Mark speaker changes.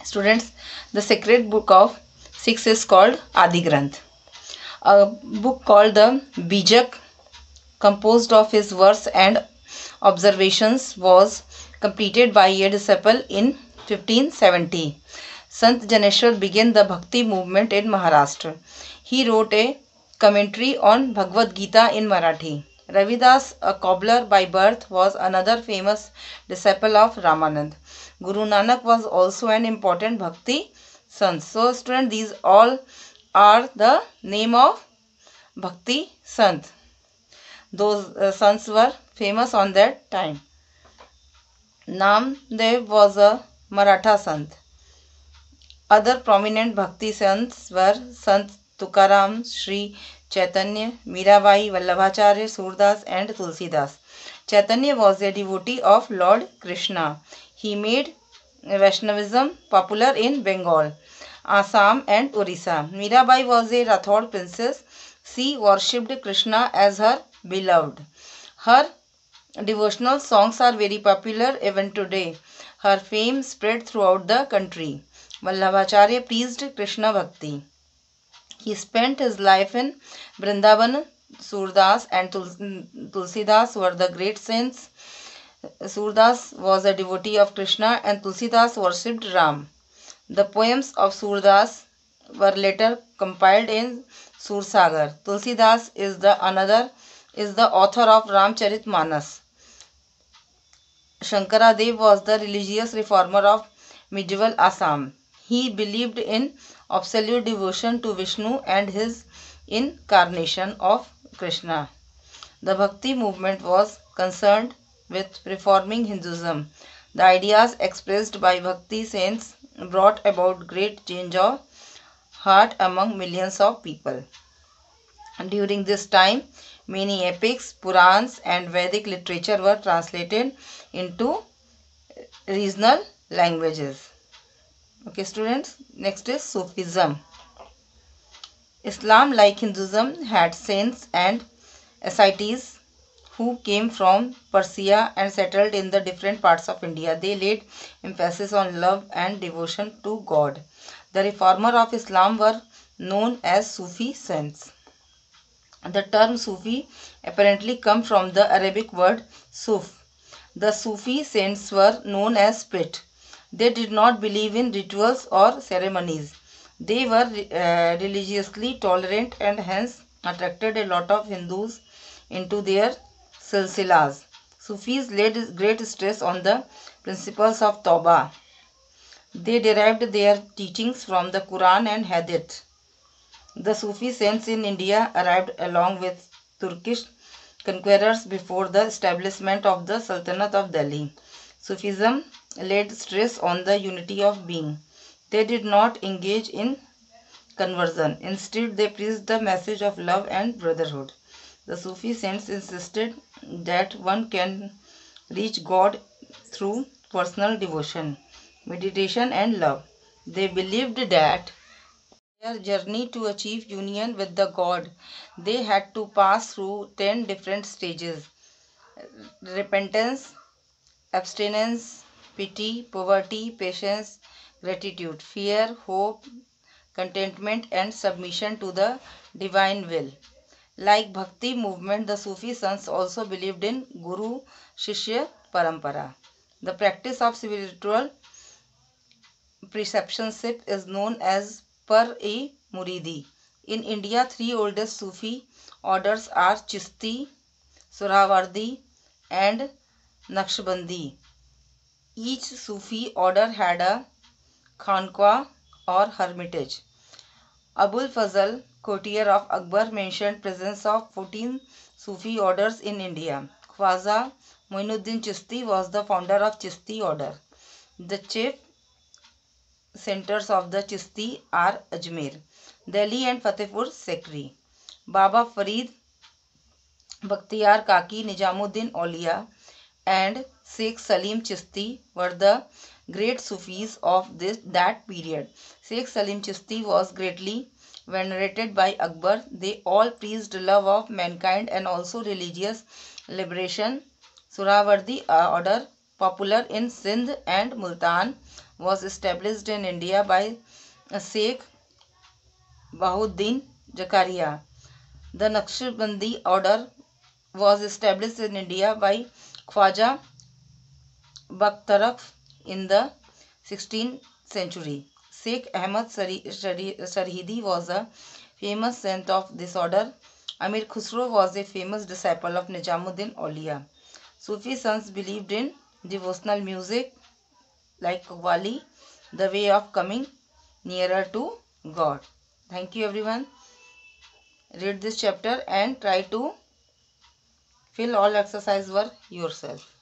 Speaker 1: Students, the sacred book of Sikhs is called Adi Granth. A book called the Bijak, composed of his verse and observations, was completed by a disciple in 1570. Sant Janeshwar began the Bhakti movement in Maharashtra. He wrote a commentary on Bhagavad Gita in Marathi. Ravidas, a cobbler by birth, was another famous disciple of Ramanand. Guru Nanak was also an important Bhakti sant. So, students, these all are the name of Bhakti sant. Those sants were famous on that time. Namdev was a Maratha sant. Other prominent Bhakti sants were Sant Tukaram, Sri Chaitanya, Mirabai, Vallabhacharya, Surdas and Tulsidas. Chaitanya was a devotee of Lord Krishna. He made Vaishnavism popular in Bengal, Assam and Orissa. Mirabai was a Rathod princess. She worshipped Krishna as her beloved. Her devotional songs are very popular even today. Her fame spread throughout the country. Vallabhacharya preached Krishna Bhakti. He spent his life in Vrindavan. Surdas and Tulsidas were the great saints. Surdas was a devotee of Krishna and Tulsidas worshipped Ram. The poems of Surdas were later compiled in Sursagar. Tulsidas is the author of Ramcharitmanas. Shankaradev was the religious reformer of medieval Assam. He believed in absolute devotion to Vishnu and his incarnation of Krishna. The Bhakti movement was concerned with reforming Hinduism. The ideas expressed by Bhakti saints brought about great change of heart among millions of people. During this time, many epics, Purans and Vedic literature were translated into regional languages. Okay students, next is Sufism. Islam, like Hinduism, had saints and ascetics who came from Persia and settled in the different parts of India. They laid emphasis on love and devotion to God. The reformer of Islam were known as Sufi saints. The term Sufi apparently comes from the Arabic word Suf. The Sufi saints were known as spirit. They did not believe in rituals or ceremonies. They were religiously tolerant and hence attracted a lot of Hindus into their silsilas. Sufis laid great stress on the principles of Tawbah. They derived their teachings from the Quran and Hadith. The Sufi saints in India arrived along with Turkish conquerors before the establishment of the Sultanate of Delhi. Sufism laid stress on the unity of being. They did not engage in conversion. Instead, they preached the message of love and brotherhood. The Sufi saints insisted that one can reach God through personal devotion, meditation and love. They believed that their journey to achieve union with the God, they had to pass through 10 different stages: repentance, abstinence, pity, poverty, patience, gratitude, fear, hope, contentment and submission to the divine will. Like Bhakti movement, the Sufi sons also believed in Guru Shishya Parampara. The practice of spiritual preceptionship is known as Par-e-Muridi. In India, three oldest Sufi orders are Chishti, Surawardi and Naqshbandi. Each Sufi order had a khanqah or hermitage. Abul Fazl, courtier of Akbar, mentioned presence of 14 Sufi orders in India. Khwaja Moinuddin Chishti was the founder of Chishti order. The chief centers of the Chishti are Ajmer, Delhi and Fatehpur Sikri. Baba Farid, Bakhtiyar Kaki, Nizamuddin Aulia and Sheikh Salim Chishti were the great Sufis of that period. Sheikh Salim Chishti was greatly venerated by Akbar. They all preached love of mankind and also religious liberation. Surawardi order, popular in Sindh and Multan, was established in India by Sheikh Bahuddin Zakaria. The Naqshbandi order was established in India by Khwaja Bakhtaraf in the 16th century. Sheikh Ahmad Sarhidi was a famous saint of this order. Amir Khusro was a famous disciple of Nizamuddin Aulia. Sufi sons believed in devotional music like Qawwali, the way of coming nearer to God. Thank you everyone. Read this chapter and try to fill all exercise work yourself.